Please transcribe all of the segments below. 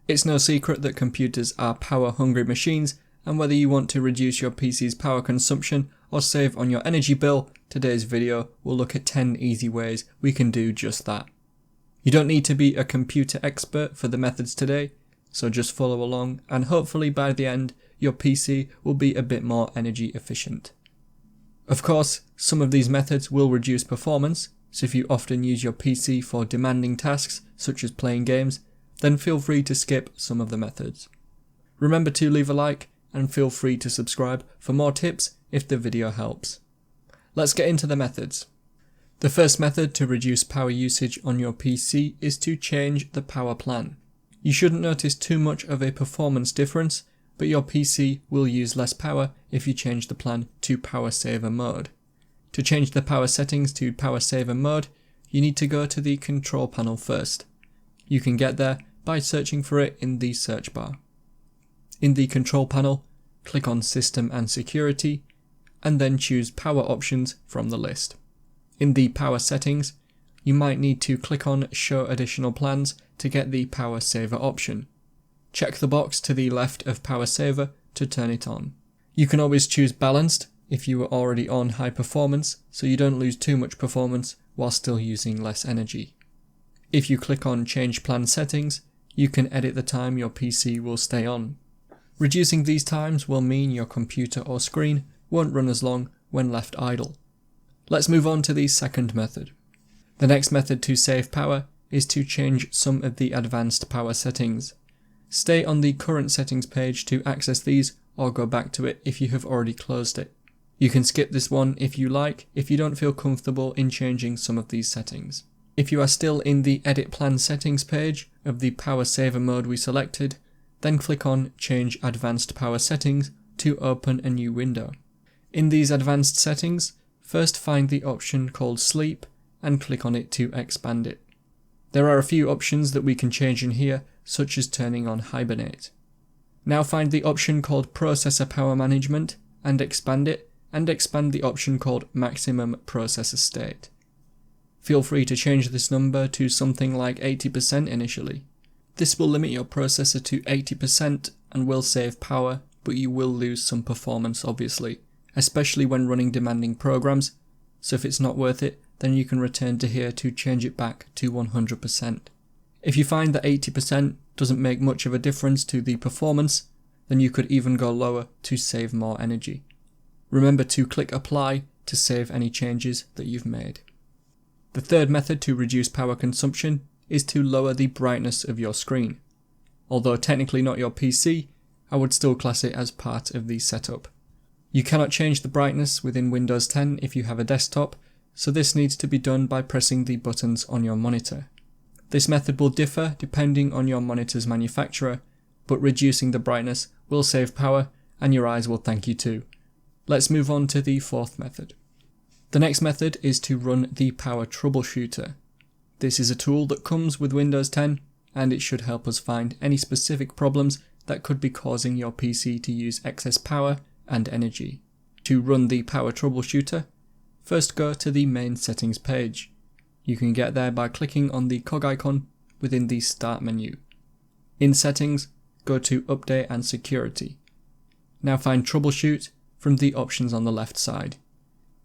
It's no secret that computers are power-hungry machines, and whether you want to reduce your PC's power consumption or save on your energy bill, today's video will look at 10 easy ways we can do just that. You don't need to be a computer expert for the methods today, so just follow along and hopefully by the end your PC will be a bit more energy efficient. Of course, some of these methods will reduce performance, so if you often use your PC for demanding tasks such as playing games, then feel free to skip some of the methods. Remember to leave a like and feel free to subscribe for more tips if the video helps. Let's get into the methods. The first method to reduce power usage on your PC is to change the power plan. You shouldn't notice too much of a performance difference, but your PC will use less power if you change the plan to power saver mode. To change the power settings to power saver mode, you need to go to the control panel first. You can get there by searching for it in the search bar. In the control panel, click on System and Security, and then choose Power Options from the list. In the power settings, you might need to click on Show Additional Plans to get the power saver option. Check the box to the left of power saver to turn it on. You can always choose Balanced if you are already on high performance, so you don't lose too much performance while still using less energy. If you click on Change Plan Settings, you can edit the time your PC will stay on. Reducing these times will mean your computer or screen won't run as long when left idle. Let's move on to the second method. The next method to save power is to change some of the advanced power settings. Stay on the current settings page to access these, or go back to it if you have already closed it. You can skip this one if you like, if you don't feel comfortable in changing some of these settings. If you are still in the Edit Plan Settings page of the power saver mode we selected, then click on Change Advanced Power Settings to open a new window. In these advanced settings, first find the option called Sleep and click on it to expand it. There are a few options that we can change in here, such as turning on Hibernate. Now find the option called Processor Power Management and expand it, and expand the option called Maximum Processor State. Feel free to change this number to something like 80% initially. This will limit your processor to 80% and will save power, but you will lose some performance obviously, especially when running demanding programs, so if it's not worth it, then you can return to here to change it back to 100%. If you find that 80% doesn't make much of a difference to the performance, then you could even go lower to save more energy. Remember to click Apply to save any changes that you've made. The third method to reduce power consumption is to lower the brightness of your screen. Although technically not your PC, I would still class it as part of the setup. You cannot change the brightness within Windows 10 if you have a desktop, so this needs to be done by pressing the buttons on your monitor. This method will differ depending on your monitor's manufacturer, but reducing the brightness will save power and your eyes will thank you too. Let's move on to the fourth method. The next method is to run the Power Troubleshooter. This is a tool that comes with Windows 10 and it should help us find any specific problems that could be causing your PC to use excess power and energy. To run the Power Troubleshooter, first go to the main settings page. You can get there by clicking on the cog icon within the Start menu. In Settings, go to Update and Security. Now find Troubleshoot from the options on the left side.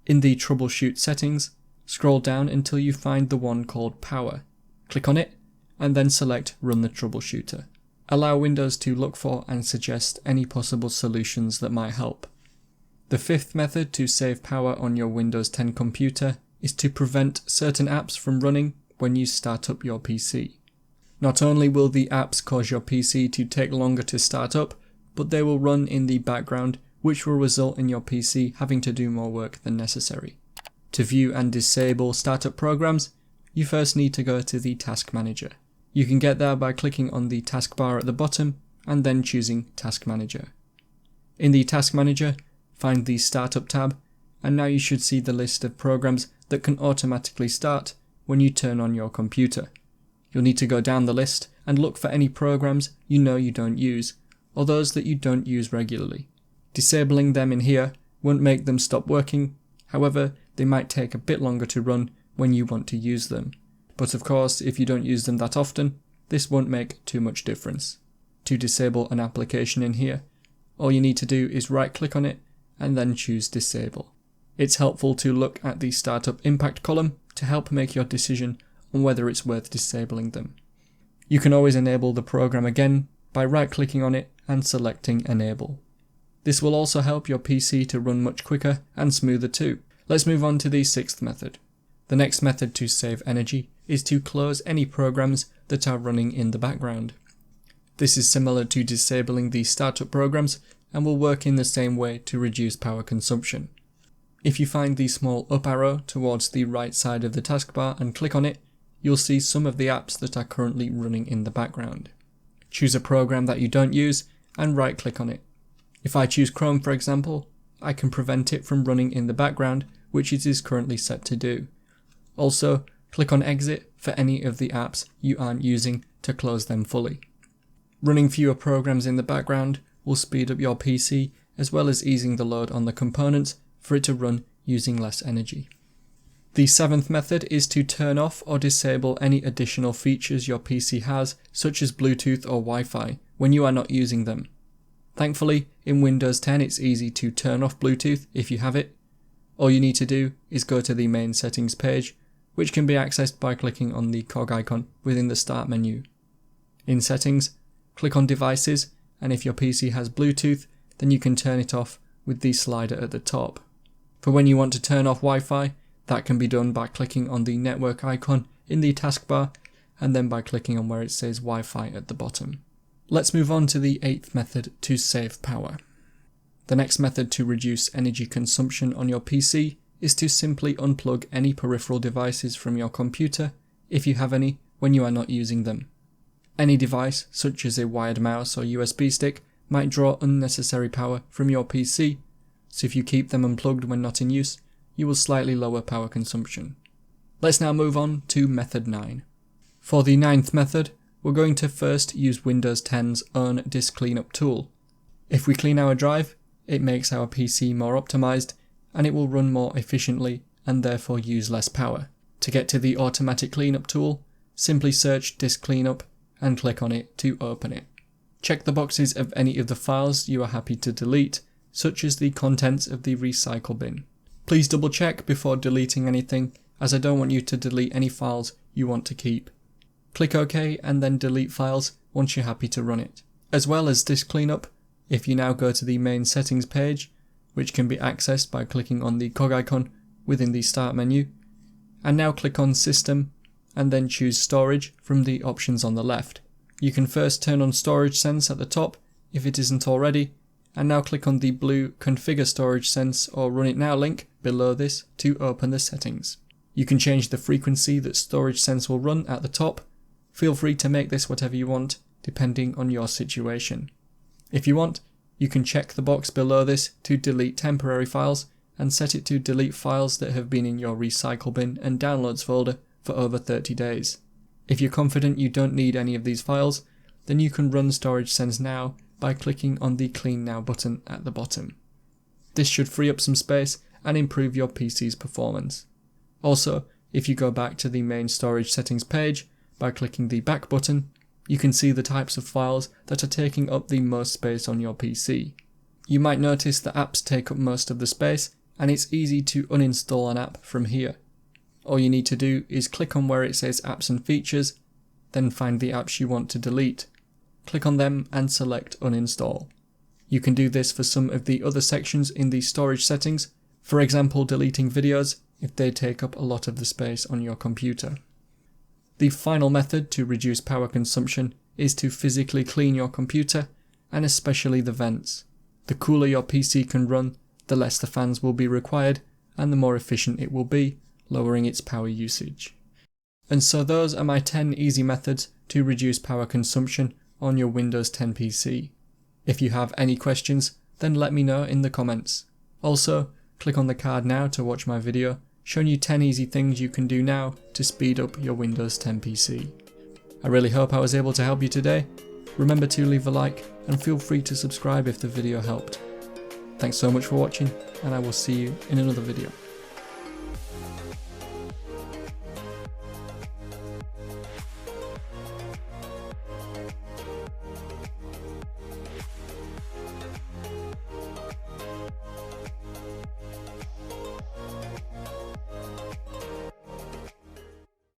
In the Troubleshoot settings, scroll down until you find the one called Power. Click on it and then select Run the Troubleshooter. Allow Windows to look for and suggest any possible solutions that might help. The fifth method to save power on your Windows 10 computer is to prevent certain apps from running when you start up your PC. Not only will the apps cause your PC to take longer to start up, but they will run in the background, which will result in your PC having to do more work than necessary. To view and disable startup programs, you first need to go to the Task Manager. You can get there by clicking on the taskbar at the bottom and then choosing Task Manager. In the Task Manager, find the Startup tab, and now you should see the list of programs that can automatically start when you turn on your computer. You'll need to go down the list and look for any programs you know you don't use, or those that you don't use regularly. Disabling them in here won't make them stop working, however, they might take a bit longer to run when you want to use them. But of course, if you don't use them that often, this won't make too much difference. to disable an application in here. All you need to do is right click on it and then choose disable. It's helpful to look at the startup impact column to help make your decision on whether it's worth disabling them. You can always enable the program again by right clicking on it and selecting enable. This will also help your PC to run much quicker and smoother too. Let's move on to the sixth method. The next method to save energy is to close any programs that are running in the background. This is similar to disabling the startup programs and will work in the same way to reduce power consumption. If you find the small up arrow towards the right side of the taskbar and click on it, you'll see some of the apps that are currently running in the background. Choose a program that you don't use and right click on it. If I choose Chrome for example, I can prevent it from running in the background, which it is currently set to do. Also, click on exit for any of the apps you aren't using to close them fully. Running fewer programs in the background will speed up your PC as well as easing the load on the components for it to run using less energy. The seventh method is to turn off or disable any additional features your PC has, such as Bluetooth or Wi-Fi, when you are not using them. Thankfully, in Windows 10 it's easy to turn off Bluetooth if you have it. All you need to do is go to the main settings page, which can be accessed by clicking on the cog icon within the start menu. In settings, click on devices, and if your PC has Bluetooth, then you can turn it off with the slider at the top. For when you want to turn off Wi-Fi, that can be done by clicking on the network icon in the taskbar and then by clicking on where it says Wi-Fi at the bottom. Let's move on to the eighth method to save power. The next method to reduce energy consumption on your PC is to simply unplug any peripheral devices from your computer, if you have any, when you are not using them. Any device, such as a wired mouse or USB stick, might draw unnecessary power from your PC, so if you keep them unplugged when not in use, you will slightly lower power consumption. Let's now move on to method 9. For the ninth method, we're going to first use Windows 10's own disk cleanup tool. If we clean our drive, it makes our PC more optimized and it will run more efficiently and therefore use less power. To get to the automatic cleanup tool, simply search disk cleanup and click on it to open it. Check the boxes of any of the files you are happy to delete, such as the contents of the recycle bin. Please double check before deleting anything, as I don't want you to delete any files you want to keep. Click OK and then delete files once you're happy to run it. As well as disk cleanup, if you now go to the main settings page, which can be accessed by clicking on the cog icon within the start menu, and now click on System and then choose Storage from the options on the left. You can first turn on Storage Sense at the top if it isn't already, and now click on the blue Configure Storage Sense or Run It Now link below this to open the settings. You can change the frequency that Storage Sense will run at the top. Feel free to make this whatever you want, depending on your situation. If you want, you can check the box below this to delete temporary files and set it to delete files that have been in your recycle bin and downloads folder for over 30 days. If you're confident you don't need any of these files, then you can run Storage Sense now by clicking on the Clean Now button at the bottom. This should free up some space and improve your PC's performance. Also, if you go back to the main storage settings page by clicking the back button, you can see the types of files that are taking up the most space on your PC. You might notice that apps take up most of the space, and it's easy to uninstall an app from here. All you need to do is click on where it says Apps and Features, then find the apps you want to delete. Click on them and select Uninstall. You can do this for some of the other sections in the storage settings, for example deleting videos if they take up a lot of the space on your computer. The final method to reduce power consumption is to physically clean your computer, and especially the vents. The cooler your PC can run, the less the fans will be required, and the more efficient it will be, lowering its power usage. And so those are my 10 easy methods to reduce power consumption on your Windows 10 PC. If you have any questions, then let me know in the comments. Also, click on the card now to watch my video showing you 10 easy things you can do now to speed up your Windows 10 PC. I really hope I was able to help you today. Remember to leave a like and feel free to subscribe if the video helped. Thanks so much for watching, and I will see you in another video.